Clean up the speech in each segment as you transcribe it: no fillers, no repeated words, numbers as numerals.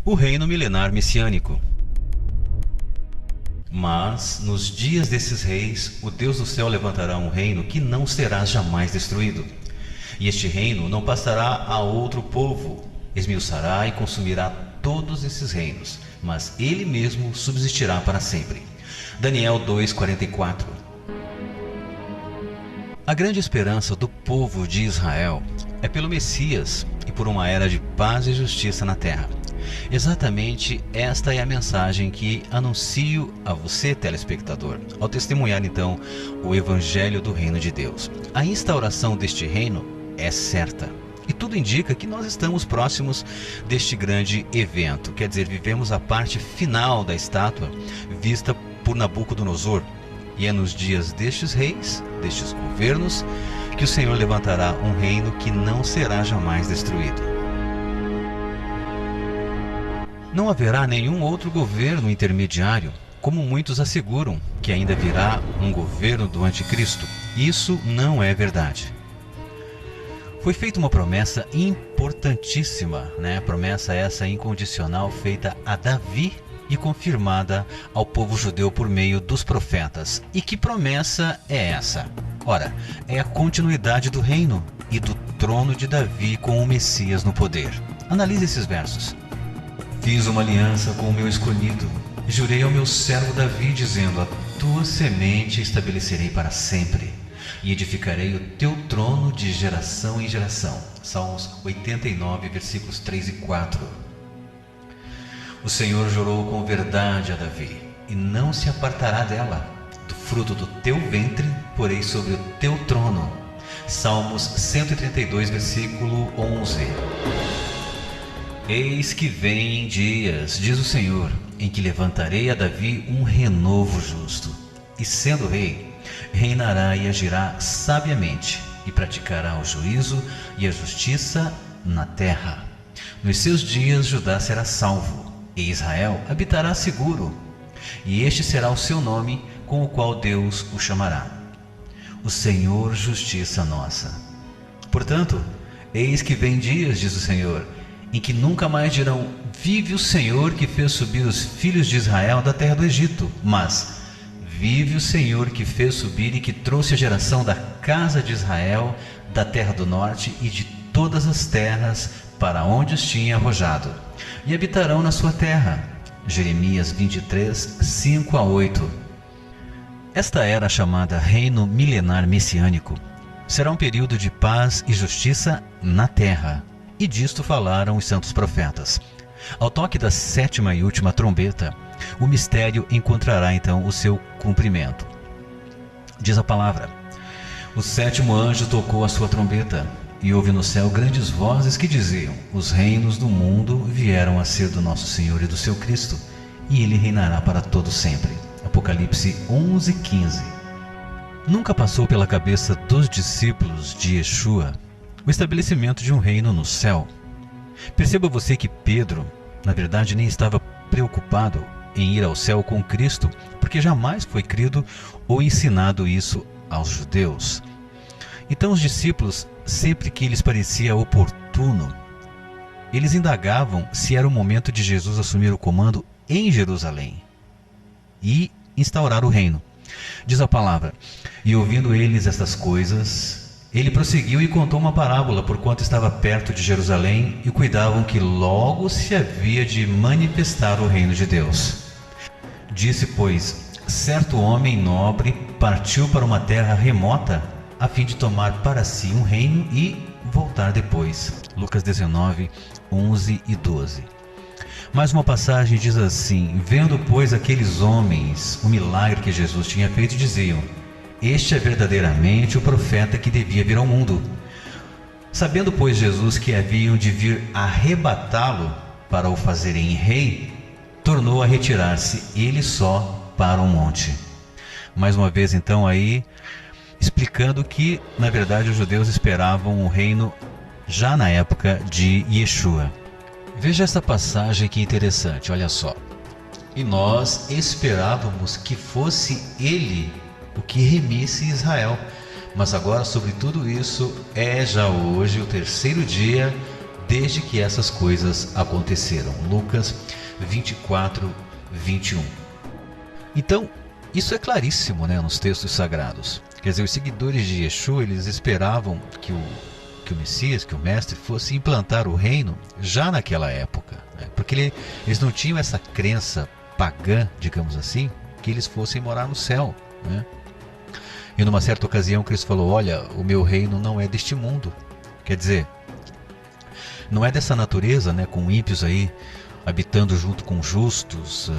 O reino milenar messiânico. Mas, nos dias desses reis, o Deus do céu levantará um reino que não será jamais destruído. E este reino não passará a outro povo, esmiuçará e consumirá todos esses reinos, mas ele mesmo subsistirá para sempre. Daniel 2:44. A grande esperança do povo de Israel é pelo Messias e por uma era de paz e justiça na terra. Exatamente esta é a mensagem que anuncio a você, telespectador, ao testemunhar então o Evangelho do Reino de Deus. A instauração deste reino é certa e tudo indica que nós estamos próximos deste grande evento. Quer dizer, vivemos a parte final da estátua vista por Nabucodonosor. E é nos dias destes reis, destes governos, que o Senhor levantará um reino que não será jamais destruído. Não haverá nenhum outro governo intermediário, como muitos asseguram que ainda virá um governo do anticristo. Isso não é verdade. Foi feita uma promessa importantíssima, Promessa essa incondicional feita a Davi e confirmada ao povo judeu por meio dos profetas. E que promessa é essa? Ora, é a continuidade do reino e do trono de Davi com o Messias no poder. Analise esses versos. Fiz uma aliança com o meu escolhido, jurei ao meu servo Davi, dizendo: a tua semente estabelecerei para sempre, e edificarei o teu trono de geração em geração. Salmos 89, versículos 3 e 4. O Senhor jurou com verdade a Davi, e não se apartará dela. Do fruto do teu ventre porei sobre o teu trono. Salmos 132, versículo 11. Eis que vêm dias, diz o Senhor, em que levantarei a Davi um renovo justo, e sendo rei, reinará e agirá sabiamente, e praticará o juízo e a justiça na terra. Nos seus dias Judá será salvo, e Israel habitará seguro, e este será o seu nome, com o qual Deus o chamará: o Senhor, justiça nossa. Portanto, eis que vêm dias, diz o Senhor, em que nunca mais dirão: vive o Senhor que fez subir os filhos de Israel da terra do Egito, mas: vive o Senhor que fez subir e que trouxe a geração da casa de Israel da terra do norte e de todas as terras para onde os tinha arrojado, e habitarão na sua terra. Jeremias 23, 5 a 8. Esta era chamada Reino Milenar Messiânico. Será um período de paz e justiça na terra, e disto falaram os santos profetas. Ao toque da sétima e última trombeta, o mistério encontrará então o seu cumprimento. Diz a palavra: o sétimo anjo tocou a sua trombeta, e houve no céu grandes vozes que diziam: os reinos do mundo vieram a ser do nosso Senhor e do seu Cristo, e ele reinará para todo sempre. Apocalipse 11, 15. Nunca passou pela cabeça dos discípulos de Yeshua o estabelecimento de um reino no céu. Perceba você que Pedro, na verdade, nem estava preocupado em ir ao céu com Cristo, porque jamais foi crido ou ensinado isso aos judeus. Então os discípulos, sempre que lhes parecia oportuno, eles indagavam se era o momento de Jesus assumir o comando em Jerusalém e instaurar o reino. Diz a palavra: e ouvindo eles estas coisas, ele prosseguiu e contou uma parábola, porquanto estava perto de Jerusalém e cuidavam que logo se havia de manifestar o reino de Deus. Disse, pois, certo homem nobre partiu para uma terra remota, a fim de tomar para si um reino e voltar depois. Lucas 19, 11 e 12. Mais uma passagem diz assim: vendo, pois, aqueles homens o milagre que Jesus tinha feito, diziam: este é verdadeiramente o profeta que devia vir ao mundo. Sabendo, pois, Jesus que haviam de vir arrebatá-lo para o fazerem rei, tornou a retirar-se ele só para um monte. Mais uma vez então aí explicando que na verdade os judeus esperavam o reino já na época de Yeshua. Veja essa passagem que interessante, olha só: e nós esperávamos que fosse ele o que remisse Israel, mas agora sobre tudo isso é já hoje o terceiro dia desde que essas coisas aconteceram. Lucas 24, 21. Então, isso é claríssimo, né, nos textos sagrados. Quer dizer, os seguidores de Yeshua, eles esperavam que o Messias, que o Mestre, fosse implantar o reino já naquela época, né? Porque eles não tinham essa crença pagã, digamos assim, que eles fossem morar no céu, né? E numa certa ocasião Cristo falou: olha, o meu reino não é deste mundo. Quer dizer, não é dessa natureza, né, com ímpios aí habitando junto com justos,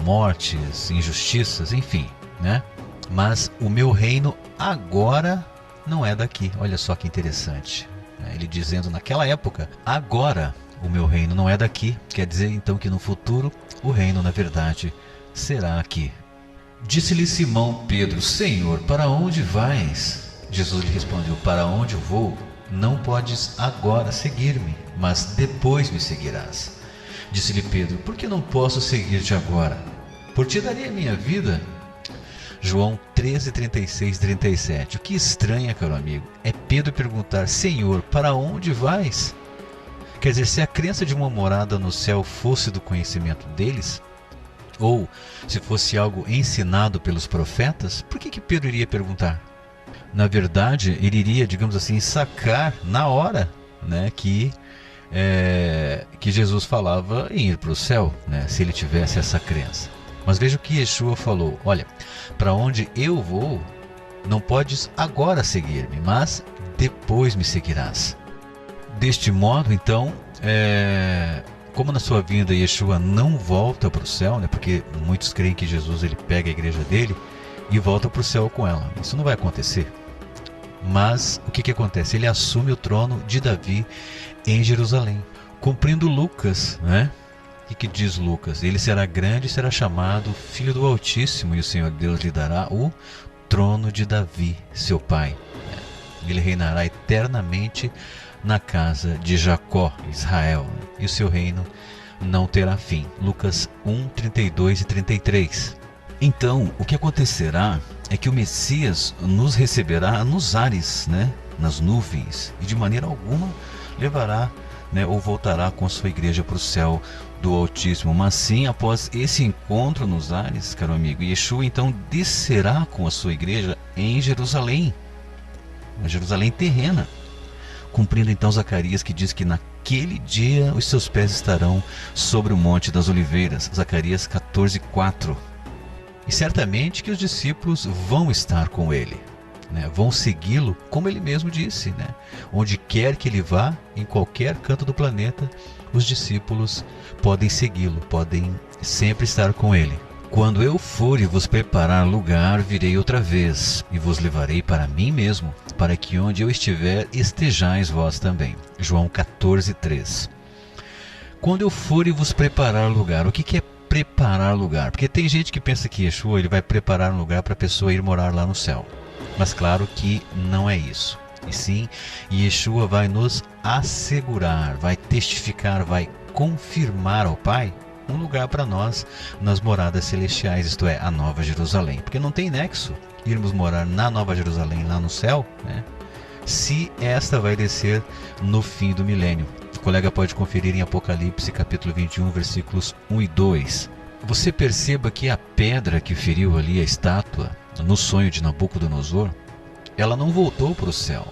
mortes, injustiças, enfim, né? Mas o meu reino agora não é daqui. Olha só que interessante, né? Ele dizendo naquela época: agora o meu reino não é daqui. Quer dizer então que no futuro o reino, na verdade, será aqui. Disse-lhe Simão Pedro: Senhor, para onde vais? Jesus lhe respondeu: para onde eu vou, não podes agora seguir-me, mas depois me seguirás. Disse-lhe Pedro: por que não posso seguir-te agora? Por ti daria a minha vida. João 13, 36 e 37. O que estranha, caro amigo, é Pedro perguntar: Senhor, para onde vais? Quer dizer, se a crença de uma morada no céu fosse do conhecimento deles, ou se fosse algo ensinado pelos profetas, por que Pedro iria perguntar? Na verdade, ele iria, digamos assim, sacar na hora, né, que Jesus falava em ir para o céu, né, se ele tivesse essa crença. Mas veja o que Yeshua falou: olha, para onde eu vou, não podes agora seguir-me, mas depois me seguirás. Deste modo, então, como na sua vinda Yeshua não volta para o céu, né, porque muitos creem que Jesus ele pega a igreja dele e volta para o céu com ela. Isso não vai acontecer. Mas o que acontece? Ele assume o trono de Davi em Jerusalém, cumprindo Lucas, né? O que diz Lucas? Ele será grande e será chamado Filho do Altíssimo, e o Senhor Deus lhe dará o trono de Davi, seu pai. Ele reinará eternamente na casa de Jacó, Israel, e o seu reino não terá fim. Lucas 1, 32 e 33. Então, o que acontecerá é que o Messias nos receberá nos ares, né, nas nuvens, e de maneira alguma levará, né, ou voltará com a sua igreja para o céu do Altíssimo. Mas sim, após esse encontro nos ares, caro amigo, Yeshua então descerá com a sua igreja em Jerusalém, na Jerusalém terrena, cumprindo então Zacarias, que diz que naquele dia os seus pés estarão sobre o Monte das Oliveiras, Zacarias 14, 4. E certamente que os discípulos vão estar com ele, né? Vão segui-lo, como ele mesmo disse, né? Onde quer que ele vá, em qualquer canto do planeta, os discípulos podem segui-lo, podem sempre estar com ele. Quando eu for e vos preparar lugar, virei outra vez, e vos levarei para mim mesmo, para que onde eu estiver, estejais vós também. João 14, 3. Quando eu for e vos preparar lugar, o que é preparar lugar? Porque tem gente que pensa que Yeshua ele vai preparar um lugar para a pessoa ir morar lá no céu. Mas claro que não é isso. E sim, Yeshua vai nos assegurar, vai testificar, vai confirmar ao Pai um lugar para nós nas moradas celestiais, isto é, a Nova Jerusalém. Porque não tem nexo irmos morar na Nova Jerusalém, lá no céu, né, se esta vai descer no fim do milênio. O colega pode conferir em Apocalipse capítulo 21, versículos 1 e 2. Você perceba que a pedra que feriu ali a estátua, no sonho de Nabucodonosor, ela não voltou para o céu,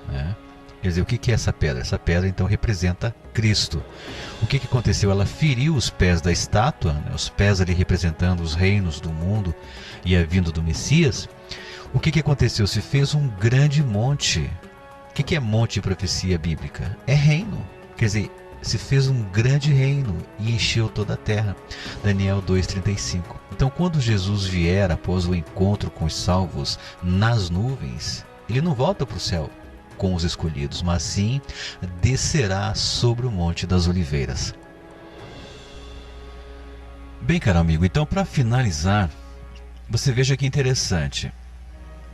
né? Quer dizer, o que é essa pedra? Essa pedra então representa Cristo. O que aconteceu? Ela feriu os pés da estátua, né? Os pés ali representando os reinos do mundo e a vinda do Messias. O que aconteceu? Se fez um grande monte. O que é monte em profecia bíblica? É reino. Quer dizer, se fez um grande reino e encheu toda a terra. Daniel 2,35. Então, quando Jesus vier após o encontro com os salvos nas nuvens, ele não volta para o céu com os escolhidos, mas sim descerá sobre o Monte das Oliveiras. Bem, caro amigo, então para finalizar, você veja que interessante.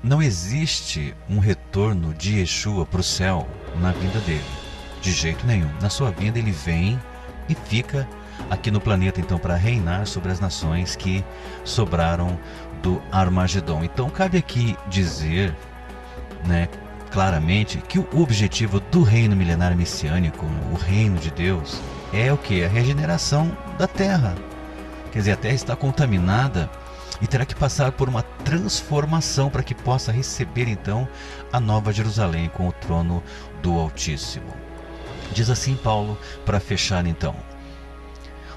Não existe um retorno de Yeshua para o céu na vinda dele. De jeito nenhum. Na sua vinda ele vem e fica aqui no planeta então para reinar sobre as nações que sobraram do Armagedon. Então cabe aqui dizer, né, claramente que o objetivo do reino milenar messiânico, o reino de Deus, é o que? A regeneração da terra. Quer dizer, a terra está contaminada e terá que passar por uma transformação para que possa receber então a nova Jerusalém com o trono do Altíssimo. Diz assim Paulo para fechar então: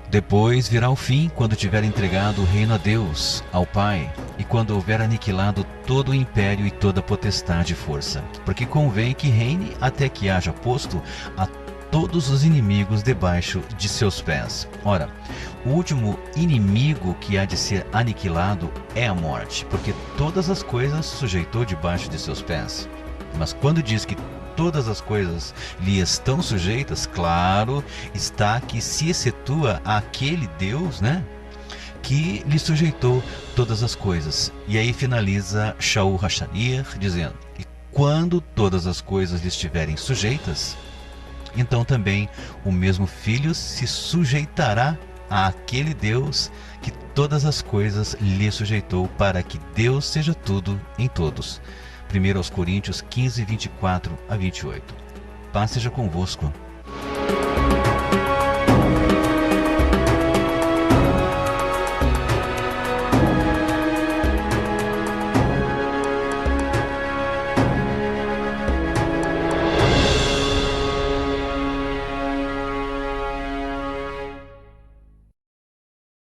depois virá o fim, quando tiver entregado o reino a Deus, ao Pai, e quando houver aniquilado todo o império e toda potestade e força, porque convém que reine até que haja posto a todos os inimigos debaixo de seus pés. Ora, o último inimigo que há de ser aniquilado é a morte, porque todas as coisas sujeitou debaixo de seus pés. Mas quando diz que todas as coisas lhe estão sujeitas, claro está que se excetua aquele Deus, que lhe sujeitou todas as coisas. E aí finaliza Shaul HaShanir dizendo: e quando todas as coisas lhe estiverem sujeitas, então também o mesmo Filho se sujeitará àquele Deus que todas as coisas lhe sujeitou, para que Deus seja tudo em todos. 1 Coríntios 15, 24 a 28. Paz seja convosco.